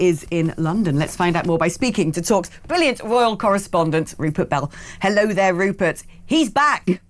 is in London. Let's find out more by speaking to Talk's brilliant royal correspondent, Rupert Bell. Hello there, Rupert. He's back.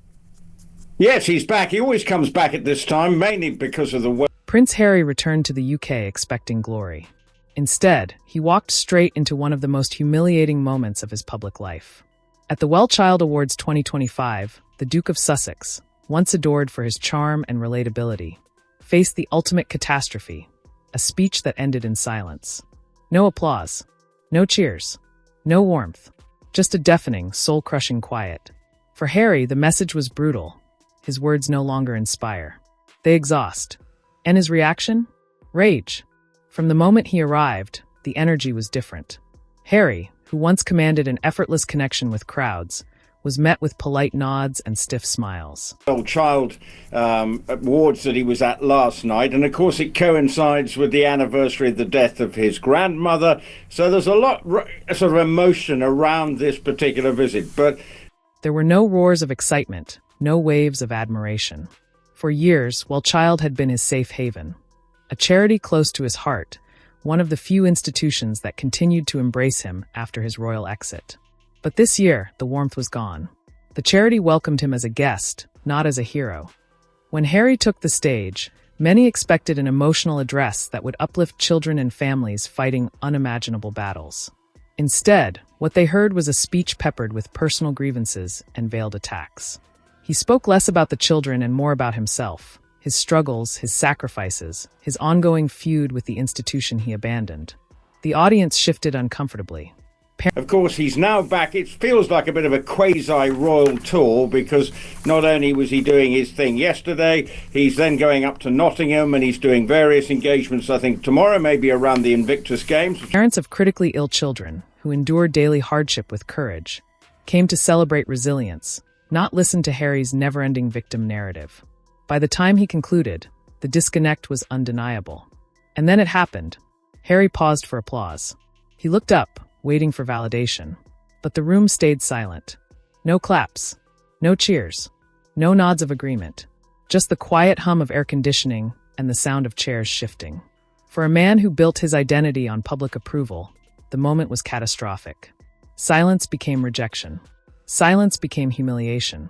Yes, he's back. He always comes back at this time, mainly because of the... Prince Harry returned to the UK expecting glory. Instead, he walked straight into one of the most humiliating moments of his public life. At the WellChild Awards 2025, the Duke of Sussex, once adored for his charm and relatability, faced the ultimate catastrophe, a speech that ended in silence. No applause, no cheers, no warmth, just a deafening, soul-crushing quiet. For Harry, the message was brutal. His words no longer inspire. They exhaust. And his reaction? Rage. From the moment he arrived, the energy was different. Harry, who once commanded an effortless connection with crowds, was met with polite nods and stiff smiles. WellChild Awards that he was at last night, and of course it coincides with the anniversary of the death of his grandmother, so there's a lot sort of emotion around this particular visit. But there were no roars of excitement, no waves of admiration. For years, WellChild had been his safe haven, a charity close to his heart, one of the few institutions that continued to embrace him after his royal exit. But this year, the warmth was gone. The charity welcomed him as a guest, not as a hero. When Harry took the stage, many expected an emotional address that would uplift children and families fighting unimaginable battles. Instead, what they heard was a speech peppered with personal grievances and veiled attacks. He spoke less about the children and more about himself, his struggles, his sacrifices, his ongoing feud with the institution he abandoned. The audience shifted uncomfortably. Of course, he's now back. It feels like a bit of a quasi-royal tour, because not only was he doing his thing yesterday, he's then going up to Nottingham and he's doing various engagements, I think tomorrow, maybe around the Invictus Games. Parents of critically ill children, who endure daily hardship with courage, came to celebrate resilience, not listen to Harry's never-ending victim narrative. By the time he concluded, the disconnect was undeniable. And then it happened. Harry paused for applause. He looked up, waiting for validation. But the room stayed silent. No claps, no cheers, no nods of agreement. Just the quiet hum of air conditioning and the sound of chairs shifting. For a man who built his identity on public approval, the moment was catastrophic. Silence became rejection. Silence became humiliation.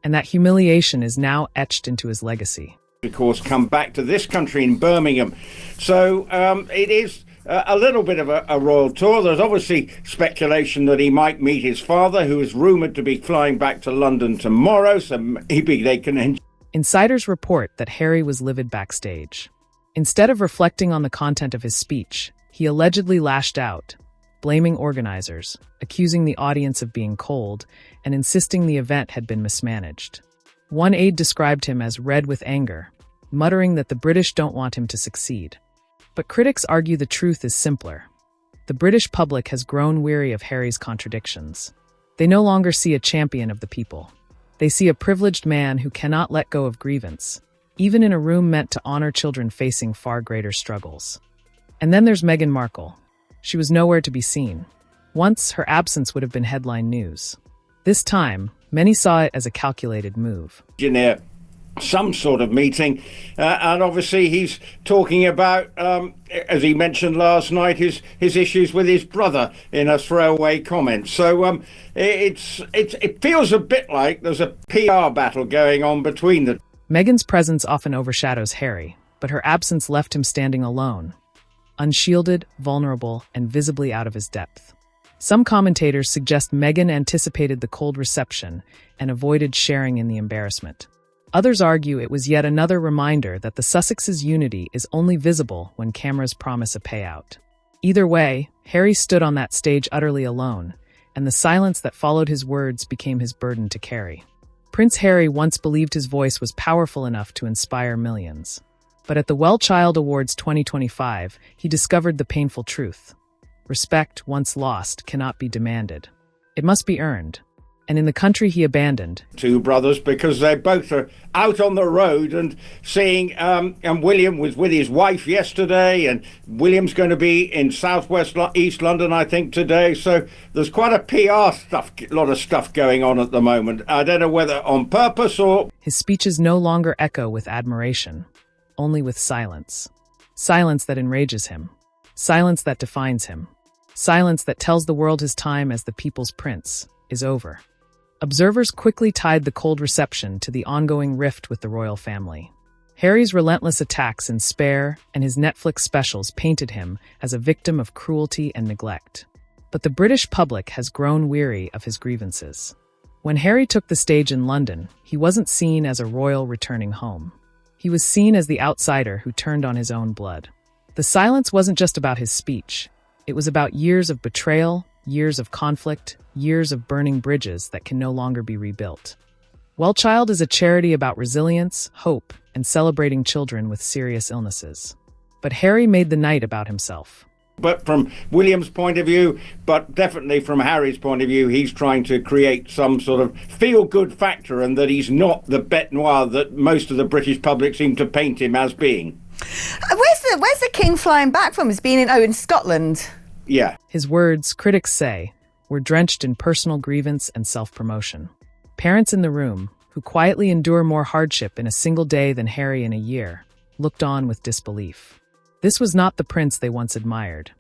And that humiliation is now etched into his legacy. Of course, come back to this country in Birmingham. So it is a little bit of a royal tour. There's obviously speculation that he might meet his father, who is rumoured to be flying back to London tomorrow, so maybe they can... Insiders report that Harry was livid backstage. Instead of reflecting on the content of his speech, he allegedly lashed out, blaming organizers, accusing the audience of being cold, and insisting the event had been mismanaged. One aide described him as red with anger, muttering that the British don't want him to succeed. But critics argue the truth is simpler. The British public has grown weary of Harry's contradictions. They no longer see a champion of the people. They see a privileged man who cannot let go of grievance, even in a room meant to honor children facing far greater struggles. And then there's Meghan Markle. She was nowhere to be seen. Once, her absence would have been headline news. This time, many saw it as a calculated move. Some sort of meeting, and obviously he's talking about, as he mentioned last night, his issues with his brother in a throwaway comment. So it feels a bit like there's a PR battle going on between the... Meghan's presence often overshadows Harry, but her absence left him standing alone, unshielded, vulnerable, and visibly out of his depth. Some commentators suggest Meghan anticipated the cold reception and avoided sharing in the embarrassment. Others argue it was yet another reminder that the Sussexes' unity is only visible when cameras promise a payout. Either way, Harry stood on that stage utterly alone, and the silence that followed his words became his burden to carry. Prince Harry once believed his voice was powerful enough to inspire millions. But at the WellChild Awards 2025, he discovered the painful truth. Respect, once lost, cannot be demanded. It must be earned. And in the country he abandoned... Two brothers, because they both are out on the road and seeing... and William was with his wife yesterday, and William's going to be in southwest East London, I think, today. So there's quite a lot of stuff going on at the moment. I don't know whether on purpose or... His speeches no longer echo with admiration, only with silence. Silence that enrages him. Silence that defines him. Silence that tells the world his time as the people's prince is over. Observers quickly tied the cold reception to the ongoing rift with the royal family. Harry's relentless attacks in Spare and his Netflix specials painted him as a victim of cruelty and neglect. But the British public has grown weary of his grievances. When Harry took the stage in London, he wasn't seen as a royal returning home. He was seen as the outsider who turned on his own blood. The silence wasn't just about his speech. It was about years of betrayal, years of conflict, years of burning bridges that can no longer be rebuilt. WellChild is a charity about resilience, hope, and celebrating children with serious illnesses. But Harry made the night about himself. But from William's point of view, but definitely from Harry's point of view, he's trying to create some sort of feel-good factor, and that he's not the bête noire that most of the British public seem to paint him as being. Where's the king flying back from? He's been in Scotland. Yeah. His words, critics say, were drenched in personal grievance and self-promotion. Parents in the room, who quietly endure more hardship in a single day than Harry in a year, looked on with disbelief. This was not the prince they once admired.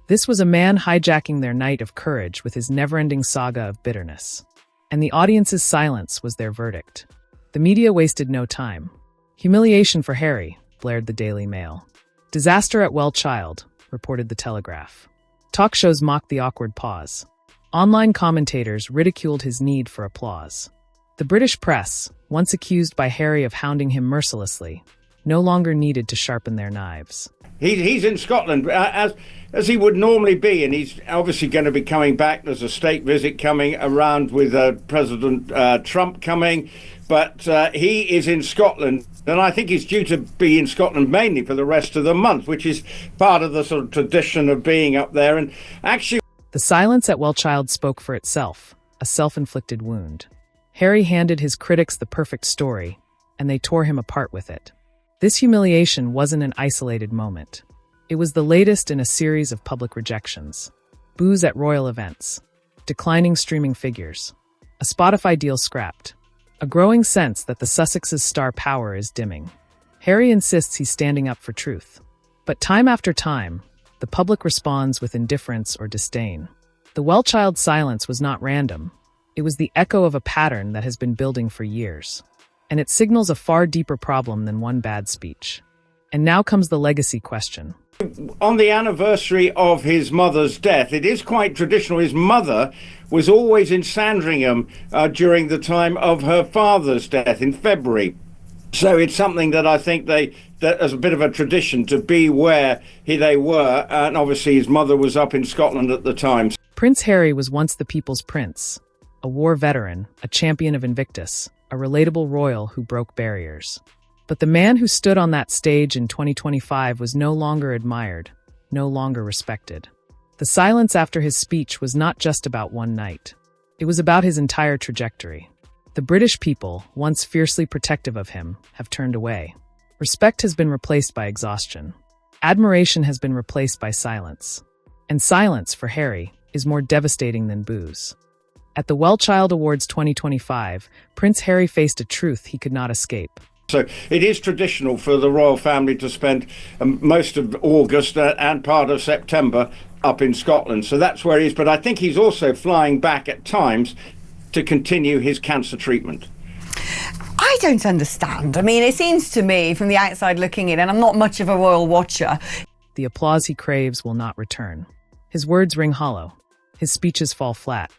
This was a man hijacking their night of courage with his never-ending saga of bitterness. And the audience's silence was their verdict. The media wasted no time. Humiliation for Harry, blared the Daily Mail. Disaster at WellChild, reported the Telegraph. Talk shows mocked the awkward pause. Online commentators ridiculed his need for applause. The British press, once accused by Harry of hounding him mercilessly, no longer needed to sharpen their knives. He's in Scotland as he would normally be, and he's obviously going to be coming back. There's a state visit coming around with President Trump coming, but he is in Scotland, and I think he's due to be in Scotland mainly for the rest of the month, which is part of the sort of tradition of being up there. And actually, the silence at WellChild spoke for itself, a self-inflicted wound. Harry handed his critics the perfect story, and they tore him apart with it. This humiliation wasn't an isolated moment. It was the latest in a series of public rejections. Boos at royal events. Declining streaming figures. A Spotify deal scrapped. A growing sense that the Sussex's star power is dimming. Harry insists he's standing up for truth. But time after time, the public responds with indifference or disdain. The WellChild silence was not random. It was the echo of a pattern that has been building for years. And it signals a far deeper problem than one bad speech. And now comes the legacy question. On the anniversary of his mother's death, it is quite traditional. His mother was always in Sandringham during the time of her father's death in February. So it's something that I think that as a bit of a tradition to be where they were. And obviously his mother was up in Scotland at the time. Prince Harry was once the people's prince, a war veteran, a champion of Invictus, a relatable royal who broke barriers. But the man who stood on that stage in 2025 was no longer admired, no longer respected. The silence after his speech was not just about one night. It was about his entire trajectory. The British people, once fiercely protective of him, have turned away. Respect has been replaced by exhaustion. Admiration has been replaced by silence. And silence, for Harry, is more devastating than boos. At the WellChild Awards 2025, Prince Harry faced a truth he could not escape. So it is traditional for the royal family to spend most of August and part of September up in Scotland. So that's where he is. But I think he's also flying back at times to continue his cancer treatment. I don't understand. I mean, it seems to me from the outside looking in, and I'm not much of a royal watcher. The applause he craves will not return. His words ring hollow. His speeches fall flat.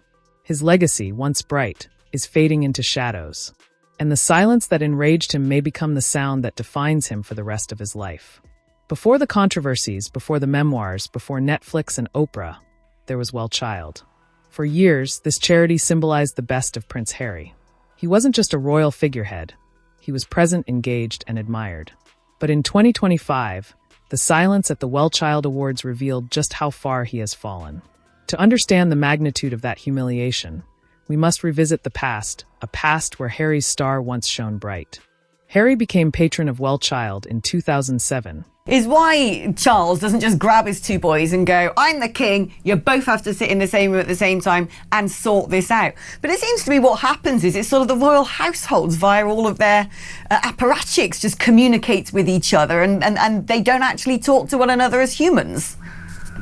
His legacy, once bright, is fading into shadows. And the silence that enraged him may become the sound that defines him for the rest of his life. Before the controversies, before the memoirs, before Netflix and Oprah, there was WellChild. For years, this charity symbolized the best of Prince Harry. He wasn't just a royal figurehead. He was present, engaged, and admired. But in 2025, the silence at the WellChild Awards revealed just how far he has fallen. To understand the magnitude of that humiliation, we must revisit the past, a past where Harry's star once shone bright. Harry became patron of WellChild in 2007. Is why Charles doesn't just grab his two boys and go, I'm the king, you both have to sit in the same room at the same time and sort this out. But it seems to me what happens is it's sort of the royal households via all of their apparatchiks just communicate with each other and they don't actually talk to one another as humans.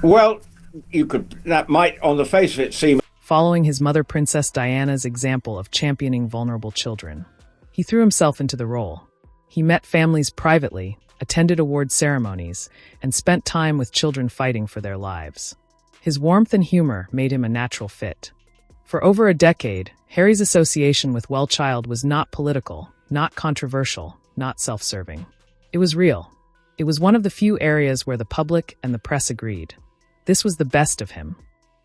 Well, that might, on the face of it, seem. Following his mother, Princess Diana's example of championing vulnerable children, he threw himself into the role. He met families privately, attended award ceremonies, and spent time with children fighting for their lives. His warmth and humor made him a natural fit. For over a decade, Harry's association with WellChild was not political, not controversial, not self-serving. It was real. It was one of the few areas where the public and the press agreed. This was the best of him.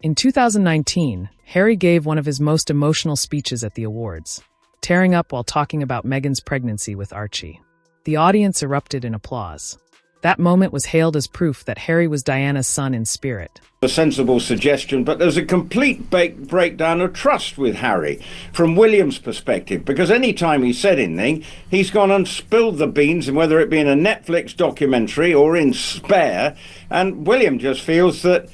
In 2019, Harry gave one of his most emotional speeches at the awards, tearing up while talking about Meghan's pregnancy with Archie. The audience erupted in applause. That moment was hailed as proof that Harry was Diana's son in spirit. A sensible suggestion, but there's a complete breakdown of trust with Harry from William's perspective, because any time he said anything, he's gone and spilled the beans, and whether it be in a Netflix documentary or in Spare, and William just feels that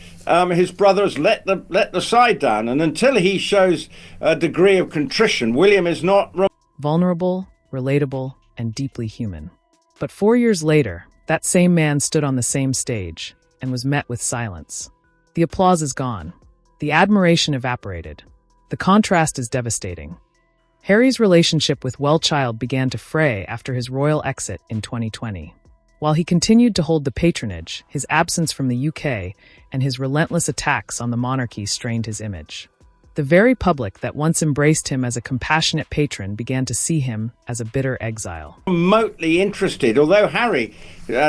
his brother's let the side down, and until he shows a degree of contrition, William is not vulnerable, relatable, and deeply human. But 4 years later, that same man stood on the same stage and was met with silence. The applause is gone. The admiration evaporated. The contrast is devastating. Harry's relationship with WellChild began to fray after his royal exit in 2020. While he continued to hold the patronage, his absence from the UK and his relentless attacks on the monarchy strained his image. The very public that once embraced him as a compassionate patron began to see him as a bitter exile. Remotely interested, although Harry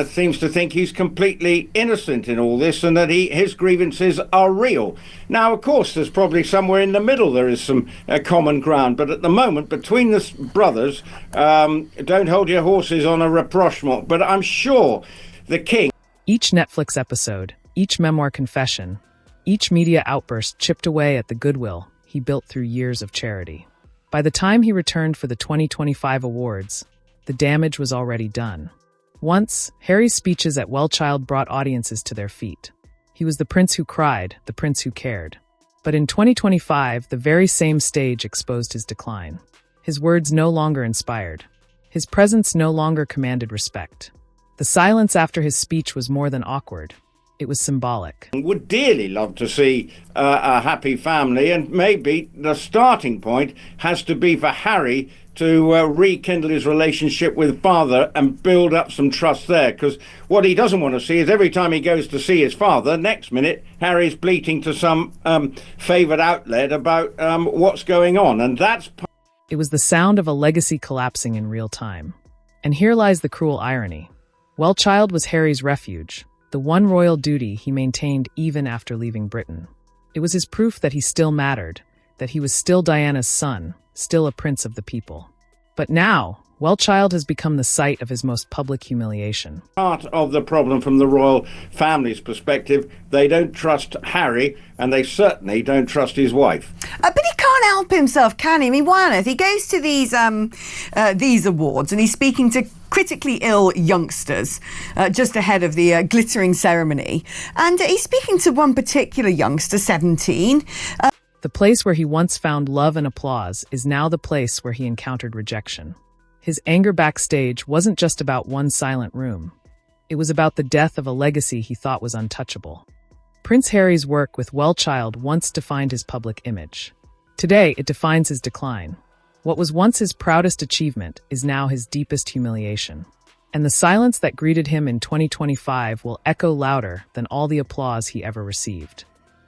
seems to think he's completely innocent in all this and that his grievances are real. Now, of course, there's probably somewhere in the middle there is some common ground, but at the moment, between the brothers, don't hold your horses on a rapprochement, but I'm sure the king... Each Netflix episode, each memoir confession, each media outburst chipped away at the goodwill he built through years of charity. By the time he returned for the 2025 awards, the damage was already done. Once, Harry's speeches at WellChild brought audiences to their feet. He was the prince who cried, the prince who cared. But in 2025, the very same stage exposed his decline. His words no longer inspired. His presence no longer commanded respect. The silence after his speech was more than awkward. It was symbolic. Would dearly love to see a happy family, and maybe the starting point has to be for Harry to rekindle his relationship with father and build up some trust there, because what he doesn't want to see is every time he goes to see his father, next minute Harry's bleating to some favoured outlet about what's going on, and that's... It was the sound of a legacy collapsing in real time. And here lies the cruel irony. WellChild was Harry's refuge, the one royal duty he maintained even after leaving Britain. It was his proof that he still mattered, that he was still Diana's son, still a prince of the people. But now, WellChild has become the site of his most public humiliation. Part of the problem from the royal family's perspective, they don't trust Harry, and they certainly don't trust his wife. But he can't help himself, can he? I mean, why on earth? He goes to these awards and he's speaking to critically ill youngsters just ahead of the glittering ceremony. And he's speaking to one particular youngster, 17. The place where he once found love and applause is now the place where he encountered rejection. His anger backstage wasn't just about one silent room. It was about the death of a legacy he thought was untouchable. Prince Harry's work with WellChild once defined his public image. Today, it defines his decline. What was once his proudest achievement is now his deepest humiliation. And the silence that greeted him in 2025 will echo louder than all the applause he ever received.